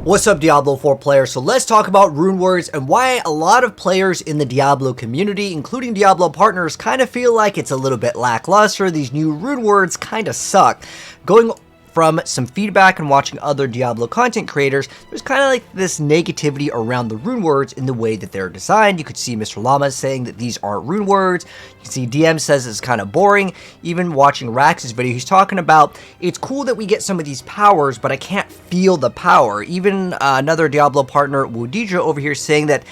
What's up, Diablo 4 players? So let's talk about Runewords and why a lot of players in the Diablo community, including Diablo partners, kind of feel like it's a little bit lackluster. These new Runewords kind of suck. Going from some feedback and watching other Diablo content creators, there's kind of like this negativity around the Runewords in the way that they're designed. You could see Mr. Llama saying that these aren't Runewords. You can see DM says it's kind of boring. Even watching Rax's video, he's talking about, it's cool that we get some of these powers, but I can't feel the power. Even another Diablo partner, Yugioh, over here saying that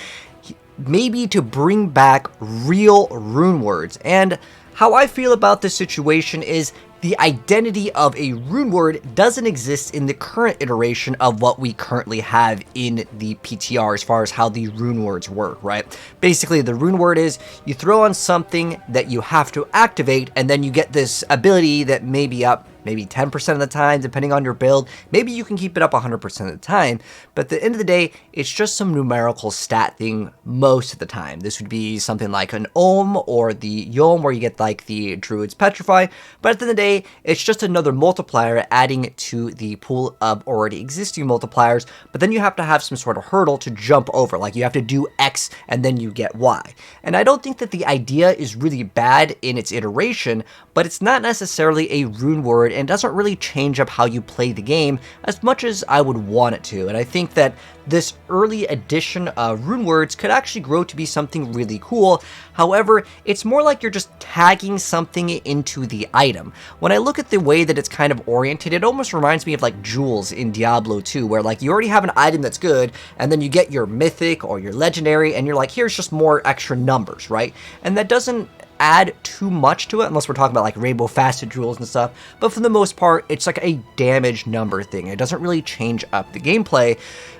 maybe to bring back real Runewords. And how I feel about this situation is the identity of a runeword doesn't exist in the current iteration of what we currently have in the PTR as far as how the runewords work, right? Basically, the runeword is you throw on something that you have to activate, and then you get this ability that may be up maybe 10% of the time, depending on your build. Maybe you can keep it up 100% of the time, but at the end of the day, it's just some numerical stat thing most of the time. This would be something like an Ohm or the Yom, where you get like the Druid's Petrify, but at the end of the day, it's just another multiplier adding to the pool of already existing multipliers, but then you have to have some sort of hurdle to jump over, like you have to do X and then you get Y. And I don't think that the idea is really bad in its iteration, but it's not necessarily a rune word and doesn't really change up how you play the game as much as I would want it to. And I think that this early edition of Runewords could actually grow to be something really cool. However, it's more like you're just tagging something into the item. When I look at the way that it's kind of oriented, it almost reminds me of like jewels in Diablo 2, where like you already have an item that's good, and then you get your mythic or your legendary, and you're like, here's just more extra numbers, right? And that doesn't add too much to it, unless we're talking about like rainbow facet jewels and stuff, but for the most part, it's like a damage number thing. It doesn't really change up the gameplay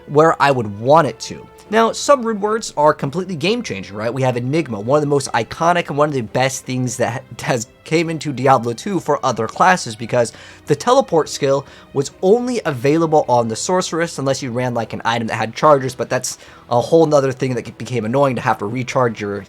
where I would want it to. Now, some Runewords are completely game-changing, right? We have Enigma, one of the most iconic and one of the best things that has came into Diablo 2 for other classes, because the teleport skill was only available on the sorceress unless you ran like an item that had chargers, but that's a whole nother thing that became annoying to have to recharge your,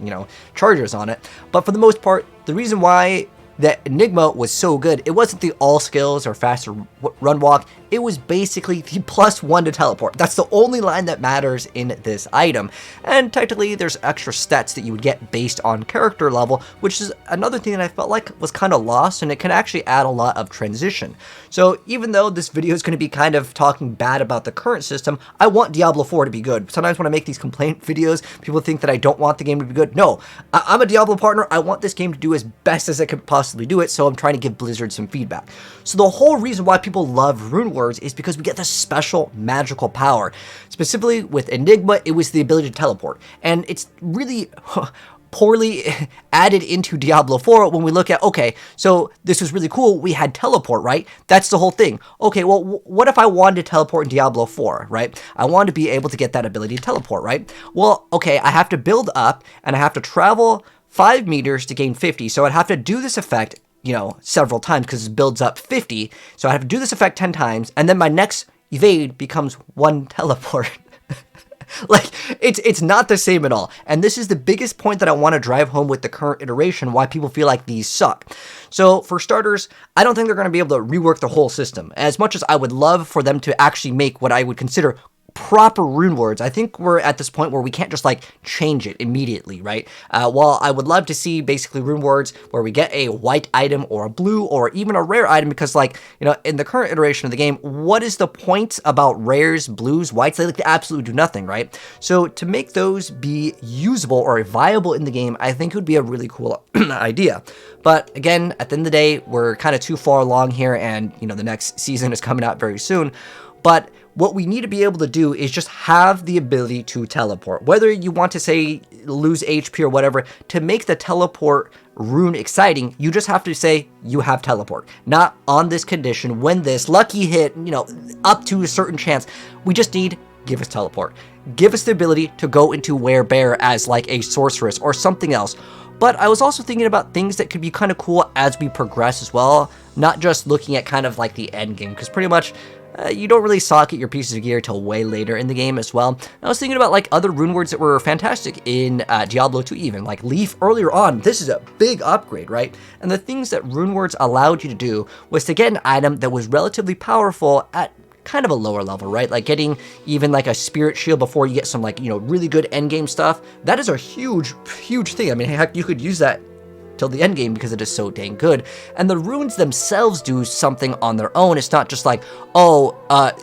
chargers on it. But for the most part, the reason why that Enigma was so good, it wasn't the all skills or faster run walk, it was basically the +1 to teleport. That's the only line that matters in this item. And technically there's extra stats that you would get based on character level, which is another thing that I felt like was kind of lost, and it can actually add a lot of transition. So even though this video is going to be kind of talking bad about the current system, I want Diablo 4 to be good. Sometimes when I make these complaint videos, people think that I don't want the game to be good. No, I'm a Diablo partner. I want this game to do as best as it could possibly do it, so I'm trying to give Blizzard some feedback. So the whole reason why people love Runewords is because we get this special magical power. Specifically with Enigma, it was the ability to teleport, and it's really poorly added into Diablo 4 when we look at, okay, so this was really cool, we had teleport, right? That's the whole thing. Okay, well, what if I wanted to teleport in Diablo 4, right? I wanted to be able to get that ability to teleport, right? Well, okay, I have to build up, and I have to travel 5 meters to gain 50, so I'd have to do this effect, several times, because it builds up 50, so I have to do this effect 10 times, and then my next evade becomes 1 teleport. Like, it's not the same at all. And this is the biggest point that I want to drive home with the current iteration, why people feel like these suck. So, for starters, I don't think they're going to be able to rework the whole system. As much as I would love for them to actually make what I would consider proper Runewords, I think we're at this point where we can't just like change it immediately, right? While I would love to see basically Runewords where we get a white item or a blue or even a rare item, because like, in the current iteration of the game, what is the point about rares, blues, whites? They like absolutely do nothing, right? So to make those be usable or viable in the game, I think it would be a really cool idea. But again, at the end of the day, we're kind of too far along here, and the next season is coming out very soon. But what we need to be able to do is just have the ability to teleport. Whether you want to say lose HP or whatever, to make the teleport rune exciting, you just have to say you have teleport. Not on this condition, when this lucky hit, up to a certain chance. We just need, give us teleport. Give us the ability to go into werebear as like a sorceress or something else. But I was also thinking about things that could be kind of cool as we progress as well, not just looking at kind of like the end game, because pretty much you don't really socket your pieces of gear till way later in the game as well. And I was thinking about like other runewords that were fantastic in Diablo 2 even, like Leaf earlier on. This is a big upgrade, right? And the things that runewords allowed you to do was to get an item that was relatively powerful at kind of a lower level, right? Like getting even like a spirit shield before you get some like, really good endgame stuff. That is a huge, huge thing. I mean, heck, you could use that till the end game because it is so dang good. And the runes themselves do something on their own. It's not just like, oh,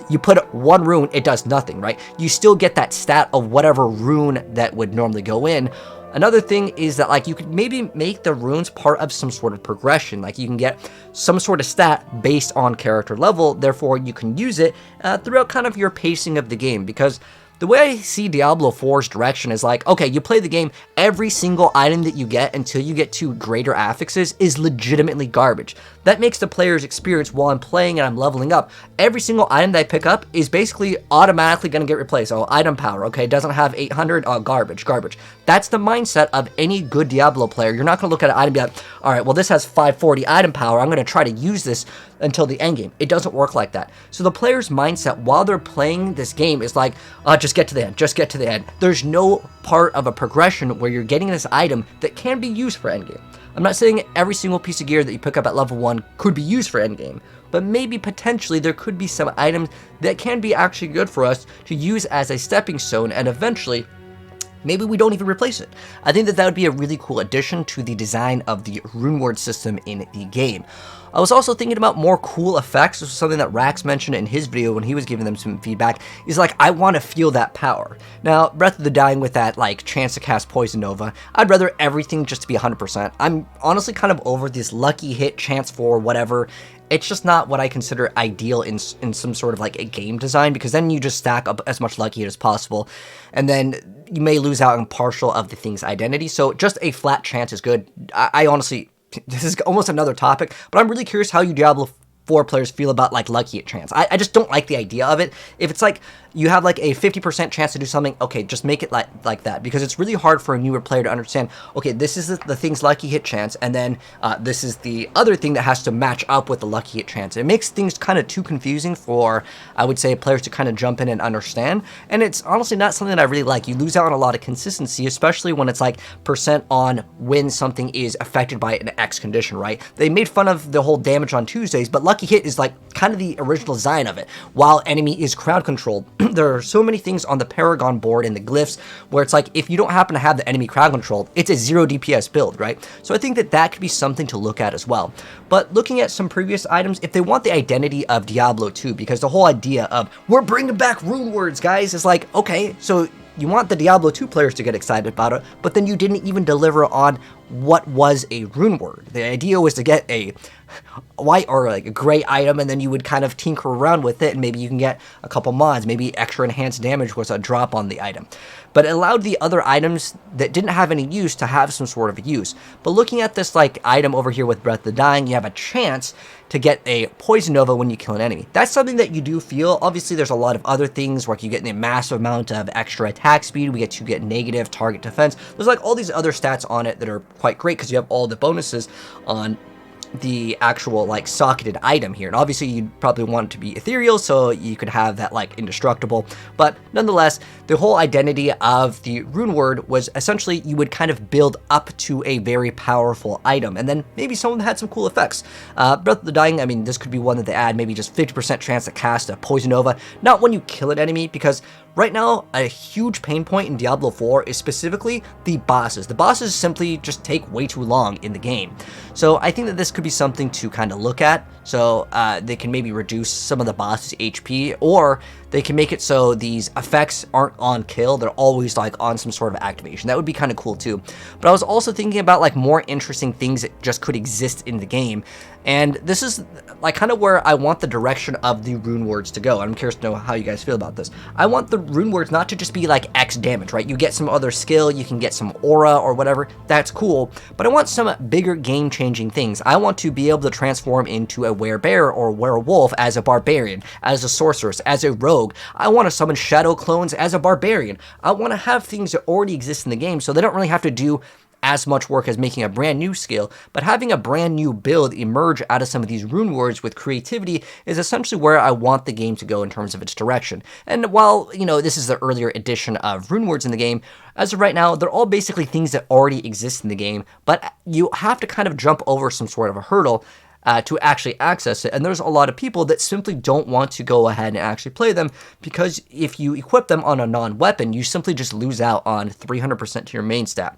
you put one rune, it does nothing, right? You still get that stat of whatever rune that would normally go in. Another thing is that like you could maybe make the runes part of some sort of progression. Like you can get some sort of stat based on character level, therefore you can use it throughout kind of your pacing of the game. Because the way I see Diablo 4's direction is like, okay, you play the game, every single item that you get until you get to greater affixes is legitimately garbage. That makes the player's experience while I'm playing and I'm leveling up. Every single item that I pick up is basically automatically going to get replaced. Oh, item power, okay, doesn't have 800, oh, garbage. That's the mindset of any good Diablo player. You're not going to look at an item and be like, all right, well, this has 540 item power. I'm going to try to use this until the end game. It doesn't work like that. So the player's mindset while they're playing this game is like, just get to the end. There's no part of a progression where you're getting this item that can be used for endgame. I'm not saying every single piece of gear that you pick up at level 1 could be used for endgame, but maybe potentially there could be some items that can be actually good for us to use as a stepping stone, and eventually maybe we don't even replace it. I think that would be a really cool addition to the design of the Runeword system in the game. I was also thinking about more cool effects. This was something that Rax mentioned in his video when he was giving them some feedback. He's like, I want to feel that power. Now, Breath of the Dying with that like chance to cast Poison Nova, I'd rather everything just to be 100%. I'm honestly kind of over this lucky hit chance for whatever. It's just not what I consider ideal in some sort of like a game design, because then you just stack up as much lucky hit as possible, and then you may lose out on partial of the thing's identity. So just a flat chance is good. I honestly, this is almost another topic, but I'm really curious how you Diablo 4 players feel about like lucky hit chance. I just don't like the idea of it. If it's like you have like a 50% chance to do something, okay, just make it like that, because it's really hard for a newer player to understand, okay, this is the thing's lucky hit chance, and then this is the other thing that has to match up with the lucky hit chance. It makes things kind of too confusing for, I would say, players to kind of jump in and understand, and it's honestly not something that I really like. You lose out on a lot of consistency, especially when it's like percent on when something is affected by an X condition, right? They made fun of the whole damage on Tuesdays, but lucky hit is like kind of the original design of it. While enemy is crowd controlled, there are so many things on the Paragon board and the glyphs where it's like, if you don't happen to have the enemy crowd controlled, it's a 0 DPS build, right? So I think that could be something to look at as well. But looking at some previous items, if they want the identity of Diablo 2, because the whole idea of, we're bringing back rune words, guys, is like, okay, so you want the Diablo 2 players to get excited about it, but then you didn't even deliver on what was a rune word. The idea was to get a white or like a gray item, and then you would kind of tinker around with it, and maybe you can get a couple mods. Maybe extra enhanced damage was a drop on the item. But it allowed the other items that didn't have any use to have some sort of use. But looking at this like item over here with Breath of the Dying, you have a chance to get a Poison Nova when you kill an enemy. That's something that you do feel. Obviously, there's a lot of other things where you get a massive amount of extra attack speed. We get to get negative target defense. There's like all these other stats on it that are quite great because you have all the bonuses on the actual like socketed item here. And obviously you'd probably want it to be ethereal, so you could have that like indestructible, but nonetheless the whole identity of the rune word was essentially you would kind of build up to a very powerful item, and then maybe someone had some cool effects. Breath of the Dying, I mean, this could be one that they add, maybe just 50% chance to cast a Poison Nova, not when you kill an enemy, because right now, a huge pain point in Diablo 4 is specifically the bosses. The bosses simply just take way too long in the game. So I think that this could be something to kind of look at. So they can maybe reduce some of the boss's HP, or they can make it so these effects aren't on kill, they're always like on some sort of activation. That would be kind of cool too. But I was also thinking about like more interesting things that just could exist in the game. And this is like kind of where I want the direction of the rune words to go. I'm curious to know how you guys feel about this. I want the rune words not to just be like X damage, right? You get some other skill, you can get some aura or whatever, that's cool. But I want some bigger game-changing things. I want to be able to transform into a werebear or werewolf as a barbarian, as a sorceress, as a rogue. I want to summon shadow clones as a barbarian. I want to have things that already exist in the game so they don't really have to do as much work as making a brand new skill, but having a brand new build emerge out of some of these rune words with creativity is essentially where I want the game to go in terms of its direction. And while, you know, this is the earlier edition of rune words in the game, as of right now, they're all basically things that already exist in the game, but you have to kind of jump over some sort of a hurdle to actually access it. And there's a lot of people that simply don't want to go ahead and actually play them, because if you equip them on a non-weapon, you simply just lose out on 300% to your main stat,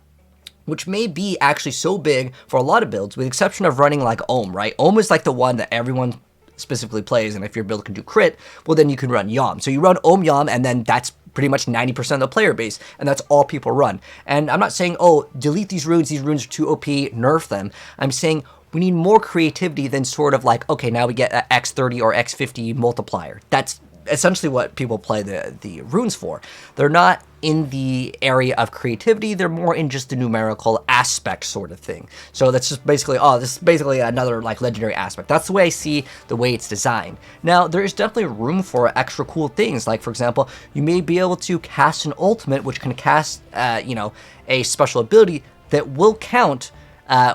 which may be actually so big for a lot of builds, with the exception of running like Ohm, right? Ohm is like the one that everyone specifically plays, and if your build can do crit, well, then you can run Yom. So you run Ohm Yom, and then that's pretty much 90% of the player base, and that's all people run. And I'm not saying, oh, delete these runes are too OP, nerf them. I'm saying we need more creativity than sort of like, okay, now we get an X30 or X50 multiplier. That's essentially what people play the runes for. They're not in the area of creativity, they're more in just the numerical aspect sort of thing. So that's just basically, oh, this is basically another like legendary aspect. That's the way I see the way it's designed. Now, there is definitely room for extra cool things, like for example, you may be able to cast an ultimate, which can cast, you know, a special ability that will count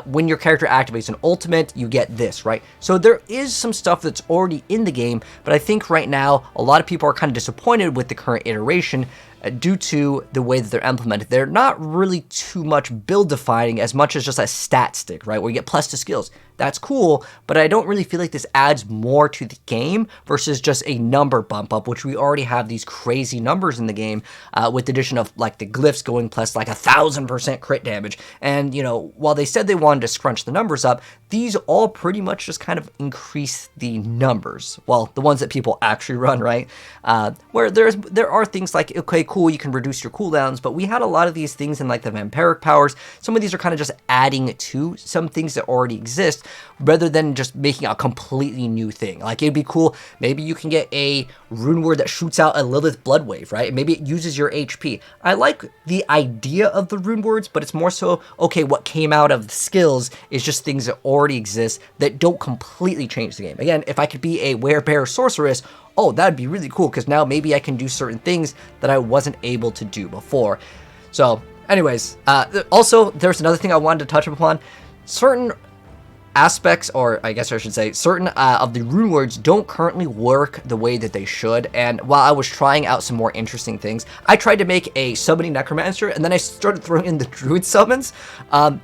when your character activates an ultimate, you get this, right? So there is some stuff that's already in the game, but I think right now a lot of people are kind of disappointed with the current iteration due to the way that they're implemented. They're not really too much build defining as much as just a stat stick, right? Where you get plus to skills. That's cool, but I don't really feel like this adds more to the game versus just a number bump up, which we already have these crazy numbers in the game with the addition of like the glyphs going plus like 1,000% crit damage. And, you know, while they said they wanted to scrunch the numbers up, these all pretty much just kind of increase the numbers. Well, the ones that people actually run, right? Where there are things like, okay, cool, you can reduce your cooldowns, but we had a lot of these things in like the vampiric powers. Some of these are kind of just adding to some things that already exist, rather than just making a completely new thing. Like, it'd be cool, maybe you can get a rune word that shoots out a Lilith blood wave, right? Maybe it uses your HP. I like the idea of the rune words, but it's more so, okay, what came out of the skills is just things that already exist that don't completely change the game. Again, if I could be a werebear sorceress, oh, that'd be really cool, because now maybe I can do certain things that I wasn't able to do before. So anyways, also there's another thing I wanted to touch upon. Certain aspects, or I guess I should say, certain of the rune words don't currently work the way that they should. And while I was trying out some more interesting things, I tried to make a summoning necromancer, and then I started throwing in the druid summons.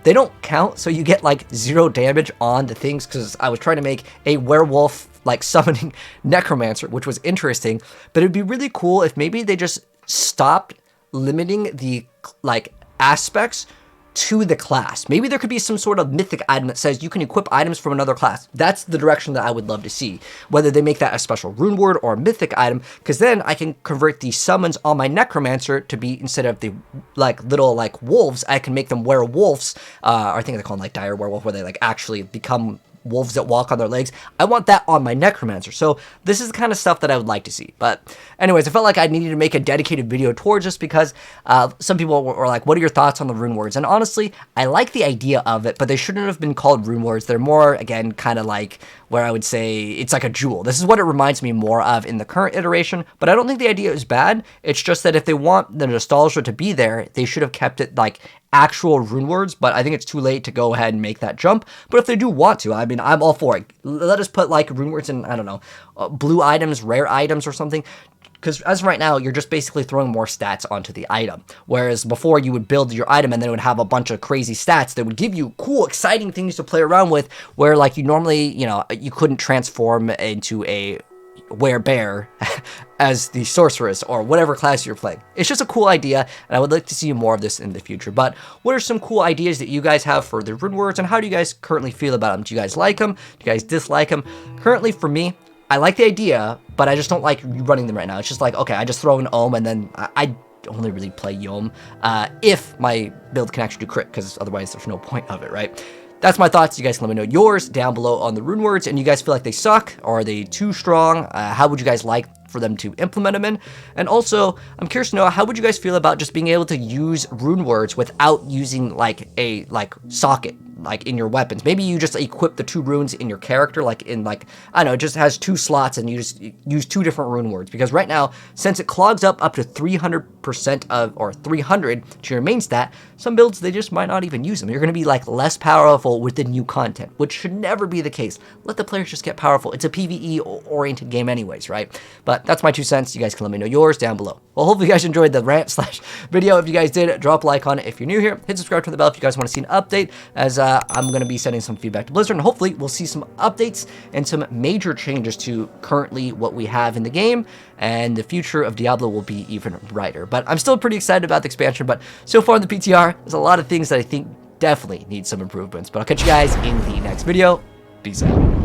They don't count, so you get like 0 damage on the things, because I was trying to make a werewolf like summoning necromancer, which was interesting. But it'd be really cool if maybe they just stopped limiting the like aspects to the class. Maybe there could be some sort of mythic item that says you can equip items from another class. That's the direction that I would love to see. Whether they make that a special rune word or a mythic item, because then I can convert the summons on my necromancer to be, instead of the like little like wolves, I can make them werewolves. I think they call them like dire werewolf, where they like actually become wolves that walk on their legs. I want that on my necromancer. So this is the kind of stuff that I would like to see. But anyways, I felt like I needed to make a dedicated video towards this, because some people were like, what are your thoughts on the rune words? And honestly, I like the idea of it, but they shouldn't have been called rune words. They're more, again, kind of like where I would say it's like a jewel. This is what it reminds me more of in the current iteration, but I don't think the idea is bad. It's just that if they want the nostalgia to be there, they should have kept it like actual rune words, but I think it's too late to go ahead and make that jump. But if they do want to, I mean, I'm all for it. Let us put like rune words in, I don't know, blue items, rare items or something. Because as of right now, you're just basically throwing more stats onto the item. Whereas before, you would build your item and then it would have a bunch of crazy stats that would give you cool, exciting things to play around with, where like you normally, you know, you couldn't transform into a werebear as the sorceress or whatever class you're playing. It's just a cool idea, and I would like to see more of this in the future. But what are some cool ideas that you guys have for the rune words, and how do you guys currently feel about them? Do you guys like them? Do you guys dislike them? Currently, for me, I like the idea, but I just don't like running them right now. It's just like, okay, I just throw an Ohm, and then I only really play Yom if my build can actually do crit, because otherwise there's no point of it, right? That's my thoughts. You guys can let me know yours down below on the rune words, and you guys feel like they suck, or are they too strong? How would you guys like for them to implement them in? And also, I'm curious to know, how would you guys feel about just being able to use rune words without using like a socket, like in your weapons? Maybe you just equip the 2 runes in your character, like in like, I don't know, it just has 2 slots and you just use 2 different rune words. Because right now, since it clogs up to 300 300% of, or 300 to your main stat, some builds, they just might not even use them. You're going to be like less powerful with the new content, which should never be the case. Let the players just get powerful. It's a PvE oriented game anyways, right? But that's my 2 cents. You guys can let me know yours down below. Well, hopefully you guys enjoyed the rant slash video. If you guys did, drop a like on it. If you're new here, hit subscribe, turn the bell if you guys want to see an update, as I'm going to be sending some feedback to Blizzard, and hopefully we'll see some updates and some major changes to currently what we have in the game, and the future of Diablo will be even brighter. But I'm still pretty excited about the expansion, but so far in the PTR, there's a lot of things that I think definitely need some improvements. But I'll catch you guys in the next video. Peace out.